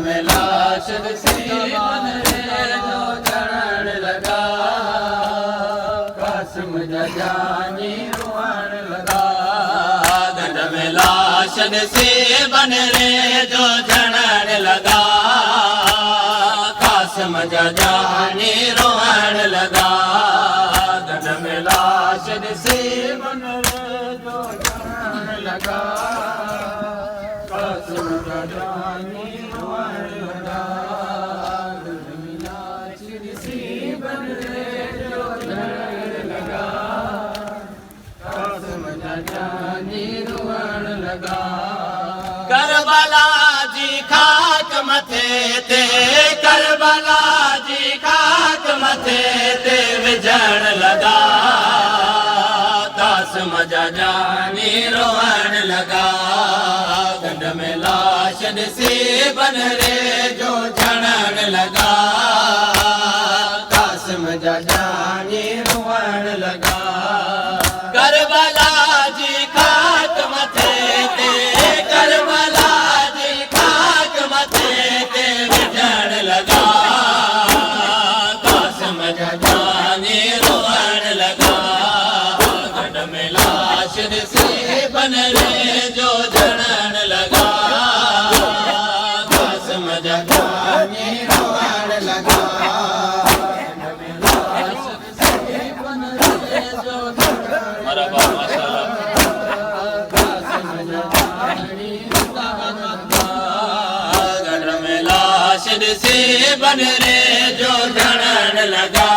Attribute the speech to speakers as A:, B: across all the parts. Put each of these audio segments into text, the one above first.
A: में लाश सी बन रे जो जड़न लगा कासिम जा जानी रोअण लगा गंड में लाश सी बन रे जो जड़न लगा कासिम जा जानी रोअण लगा गंड में लाश सी बन रे जो जड़न लगा कासिम जा जानी रोअण लगा गंड में लाश सी बन रे जो जड़न लगा कासिम जा जानी रोअण लगा करबला जी खाक मथे ते करबला जी खाक मथे ते विझण लगा कासिम जा जानी रोअण लगा गंड में लाश ॾिसी बन रे जो झड़ण लगा कासिम जा जानी रोअण लगा करबला जी खाक मथे ते करबला जी खाक मथे ते विझण लगा कासिम जा जानी रोअण लगा गंड में लाश ॾिसी बन रे जो झड़ण लगा कासिम जा जानी रोअण लगा गंड में लाश ॾिसी बन रे जो मरहबा माशाअल्लाह कासिम जा जानी रोअण लगा गंड में लाश ॾिसी बन रे जो झड़ण लगा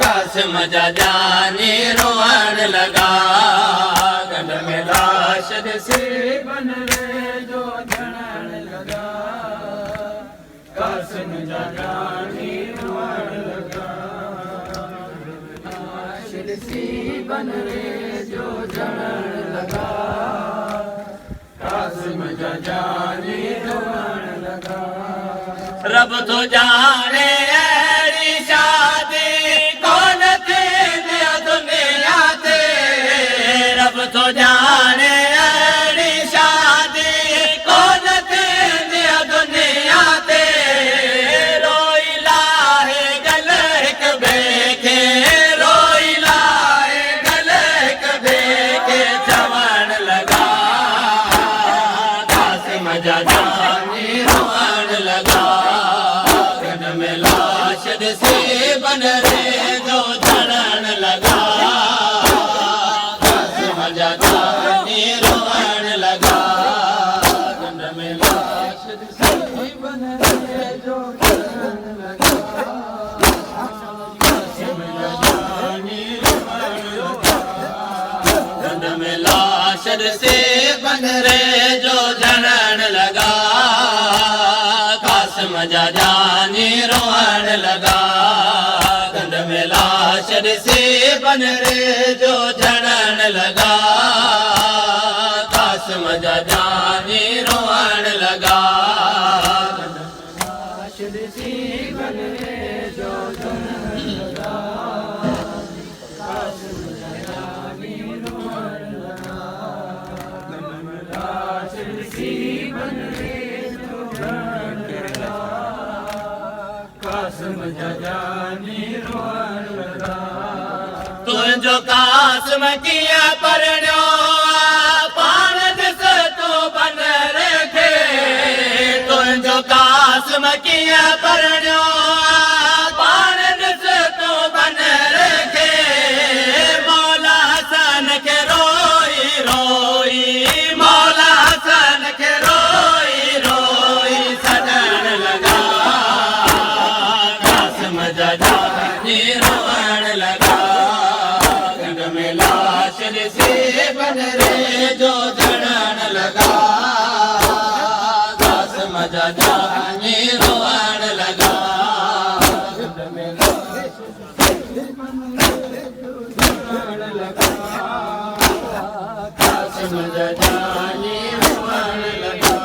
A: कासिम जा जानी रोअण लगा गंड में लाश ॾिसी बन रे जो झड़ण लगा कासिम जा जानी रोअण लगा लाश ॾिसी बन रे जो झड़ण लगा कासिम जा जानी रोअण लगा रब तो जाने अहिड़ी शादी कोन थींदी दुनिया ते रब तो जाने अहिड़ी शादी कोन थींदी दुनिया ते रोई लाहे गले हिक ॿिए खे रोई लाहे गले हिक ॿिए खे चवण लगा कासिम जा जानी रोअण लगा गंड में लाश ॾिसी बन रे जो झड़ण लगा कासिम जा जानी रोअण लगा गंड में लाश ॾिसी बन रे जो झड़ण लगा कासिम जा जानी रोअण लगा गंड में लाश ॾिसी बन रे जो झड़ण लगा कासिम जा जानी रोअण लगा गंड में लाश ॾिसी बन रे जो झड़ण लगा कासिम जा जानी रोअण लगा लाश ॾिसी बन रे जो झड़ण लगा कासिम जा जानी रोअण लगा गंड में लाश ॾिसी बन रे जो झड़ण लगा कासिम जा जानी रोअण लगा तुंहिंजो कासिम कीअं परणियो पाण ॾिस तूं बन रे खे तुंहिंजो कासिम कीअं परणियो पाण ॾिस तूं बन रे खे मौला हसन खे रोई रोई मौला हसन खे रोई रोई सॾण लगा कासिम जा जानी रोअण लगा गंड में लाश ॾिसी बन रे जो झड़ण लगा कासिम जा जानी रोअण लगा गंड में लाश ॾिसी बन रे जो झड़ण लगा कासिम जा जानी रोअण लगा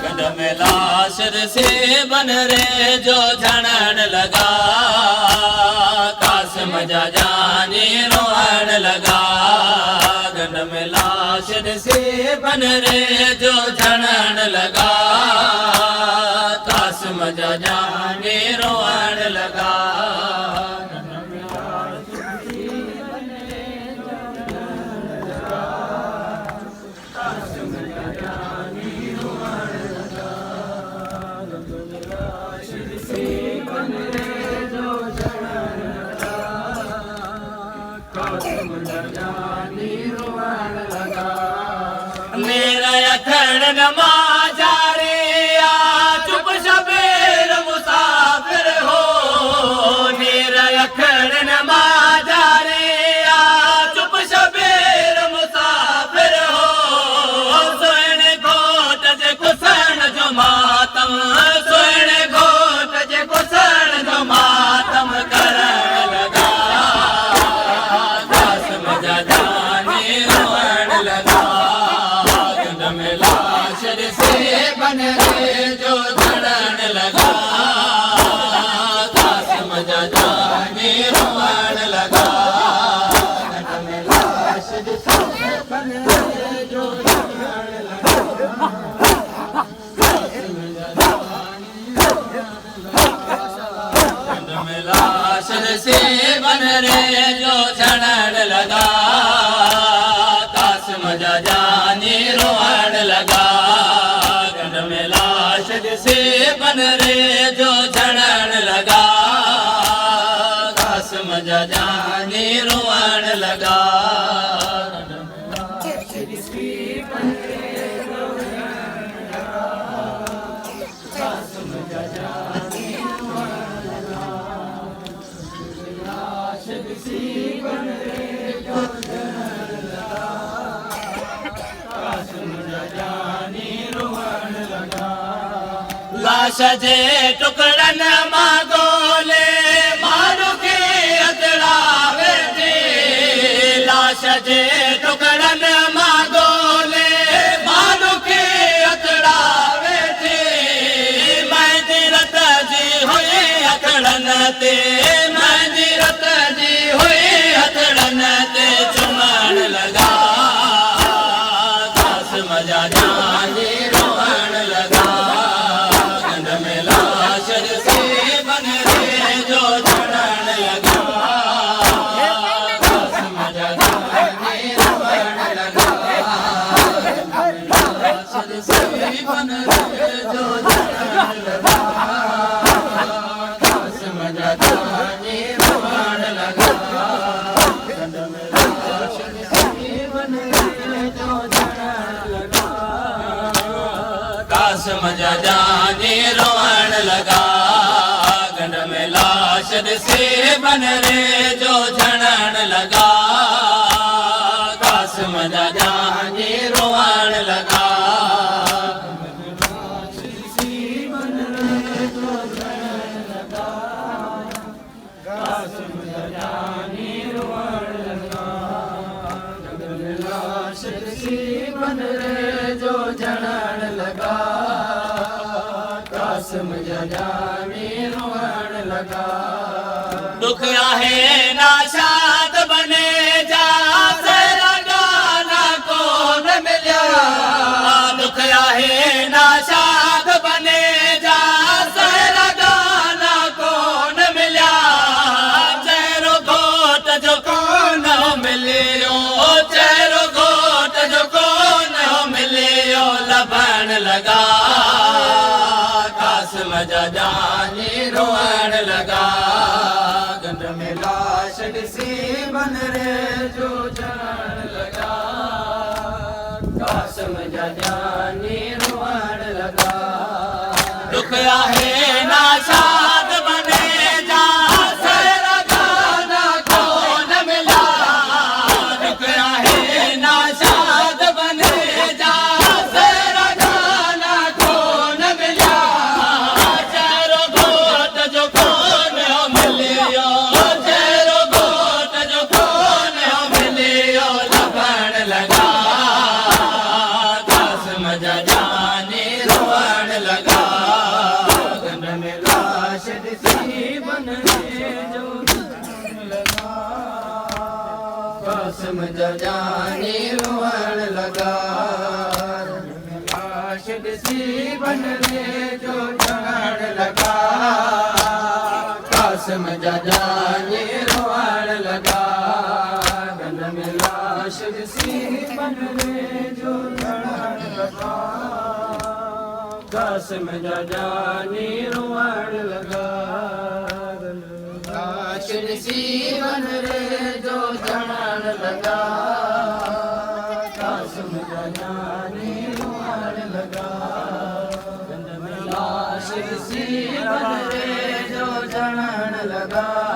A: गंड में लाश ॾिसी बन रे जो झड़ण लगा कासिम जा जानी रोअण लगा गंड में लाश ॾिसी बन रे जो झड़ण लगा बन रे जो झड़न लगा कासिम जा जानी रोवण लगा गंढ में लाश ॾिसी बन रे जो झड़न लगा कासिम जा जानी गंढ में लाश ॾिसी बन रे जो झड़न लगा कासिम जा जानी रोवण लगा गंढ में लाश ॾिसी बन रे जो झड़न लगा कासिम जा जानी रोवण लगा गंढ में लाश ॾिसी बन रे जो झड़न लगा कासिम जा जानी रोवण लगा लाश ॾिसी बन रे जो झड़न लगा कासिम जा जानी रोवण लगा लाश जे टुकड़नि मां ॻोल्हे माण्हू खे अतड़ावे थी लाश जे टुकड़नि मां ॻोल्हे माण्हू खे अतड़ावे थी मेहंदी रत जी हुई हथड़नि ते मेहंदी रत जी हुई हथड़नि ते चुमण लॻा कासिम जा जानी रोवण लॻा गंढ में लाश ॾिसी बन रे जो झड़न लॻा कासिम जा जानी रोवण लॻा लाश ॾिसी बन रे जो झड़न लॻा कासिम जा जानी रोवण लॻा गंढ में लाश ॾिसी बन रे जो झड़न लॻा कासिम जा जानी रोवण लॻा गंढ में लाश ॾिसी बन रे जो झड़न लॻा कासिम जा जानी रोवण लॻा लाश ॾिसी बन रे जो झड़न लॻा कासिम जा जानी रोवण लॻा गंढ में लाश ॾिसी बन रे जो झड़न लॻा कासिम जा जानी रोवण लॻा दुख आहे नाशाद बने जा तेरा गाना कोन मिलिया दुख आहे नाशाद बने जा तेरा गाना कोन मिलिया चेहरो घोट जो कोन मिलियो चेहरो घोट जो कोन मिलियो लभण लॻा कासिम जा जानी रोवण लॻा गंढ में लाश ॾिसी बन रे जो झड़न लॻा कासिम जा जानी रोवण लॻा दुख आहे नाशाद बने जा तेरा गाना कोन मिला दुख आहे नाशाद बने जा तेरा गाना कोन मिला चेहरो घोट जो कोन मिलियो चेहरो घोट जो कोन मिलियो लभण लॻा कासिम जा जानी रोवण लॻा गंढ में लाश ॾिसी बन रे जो झड़न लॻा कासिम जा जानी रोवण लॻा गंढ में लाश ॾिसी बन रे जो झड़न लॻा कासिम जा जानी रोवण लॻा गंढ में लाश ॾिसी बन रे जो झड़न लॻा कासिम जा जानी रोवण लॻा लाश ॾिसी बन रे जो झड़न लॻा कासिम जा जानी रोवण लॻा गंढ में लाश ॾिसी बन रे जो झड़न लॻा